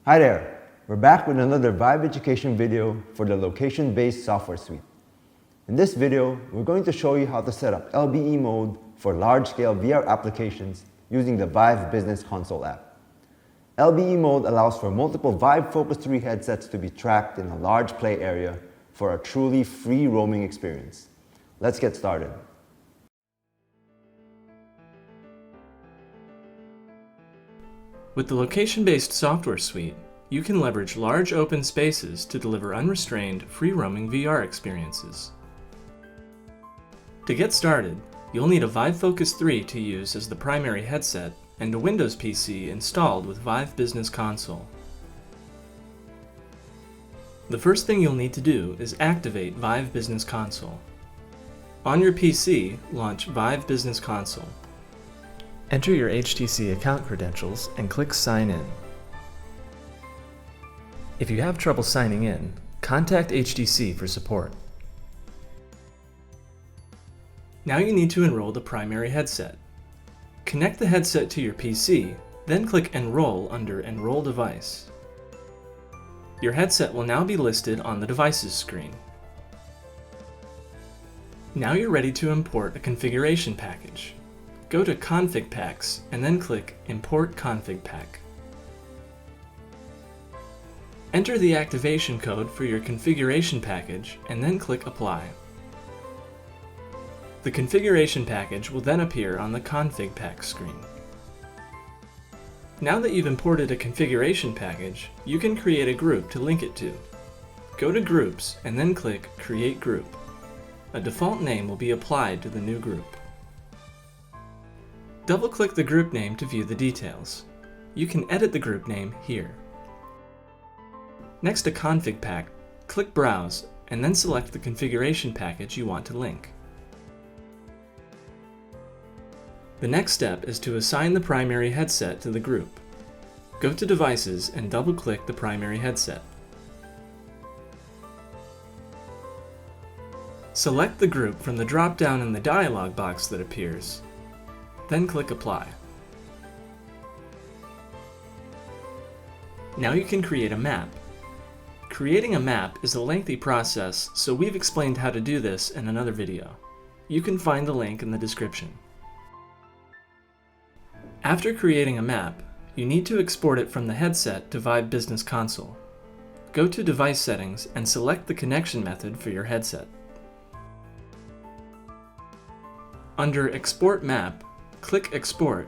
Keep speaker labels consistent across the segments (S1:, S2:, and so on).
S1: Hi there, we're back with another VIVE Education video for the Location-Based Software Suite. In this video, we're going to show you how to set up LBE mode for large-scale VR applications using the VIVE Business Console app. LBE mode allows for multiple VIVE Focus 3 headsets to be tracked in a large play area for a truly free roaming experience. Let's get started.
S2: With the Location-Based Software Suite, you can leverage large open spaces to deliver unrestrained, free-roaming VR experiences. To get started, you'll need a VIVE Focus 3 to use as the primary headset and a Windows PC installed with VIVE Business Console. The first thing you'll need to do is activate VIVE Business Console. On your PC, launch VIVE Business Console. Enter your HTC account credentials and click Sign In. If you have trouble signing in, contact HTC for support. Now you need to enroll the primary headset. Connect the headset to your PC, then click Enroll under Enroll Device. Your headset will now be listed on the Devices screen. Now you're ready to import a configuration package. Go to Config Packs and then click Import Config Pack. Enter the activation code for your configuration package and then click Apply. The configuration package will then appear on the Config Pack screen. Now that you've imported a configuration package, you can create a group to link it to. Go to Groups and then click Create Group. A default name will be applied to the new group. Double-click the group name to view the details. You can edit the group name here. Next to Config Pack, click Browse and then select the configuration package you want to link. The next step is to assign the primary headset to the group. Go to Devices and double-click the primary headset. Select the group from the drop-down in the dialog box that appears. Then click Apply. Now you can create a map. Creating a map is a lengthy process, so we've explained how to do this in another video. You can find the link in the description. After creating a map, you need to export it from the headset to VIVE Business Console. Go to Device Settings and select the connection method for your headset. Under Export Map, click Export.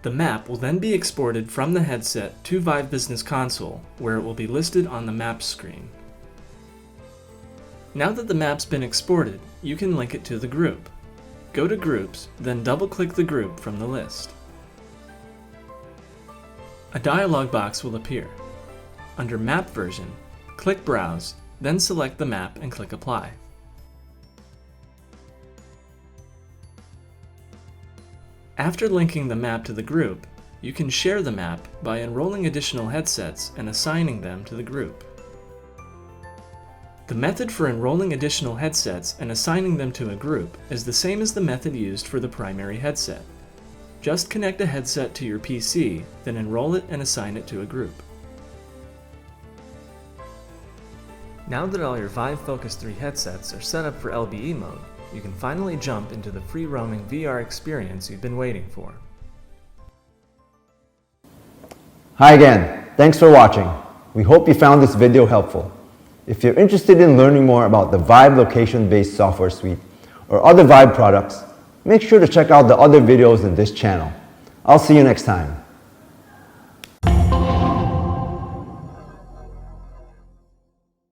S2: The map will then be exported from the headset to VIVE Business Console, where it will be listed on the Maps screen. Now that the map's been exported, you can link it to the group. Go to Groups, then double-click the group from the list. A dialog box will appear. Under Map Version, click Browse, then select the map and click Apply. After linking the map to the group, you can share the map by enrolling additional headsets and assigning them to the group. The method for enrolling additional headsets and assigning them to a group is the same as the method used for the primary headset. Just connect a headset to your PC, then enroll it and assign it to a group. Now that all your VIVE Focus 3 headsets are set up for LBE mode, you can finally jump into the free-roaming VR experience you've been waiting for.
S1: Hi again, thanks for watching. We hope you found this video helpful. If you're interested in learning more about the VIVE Location-Based Software Suite or other VIVE products, make sure to check out the other videos in this channel. I'll see you next time.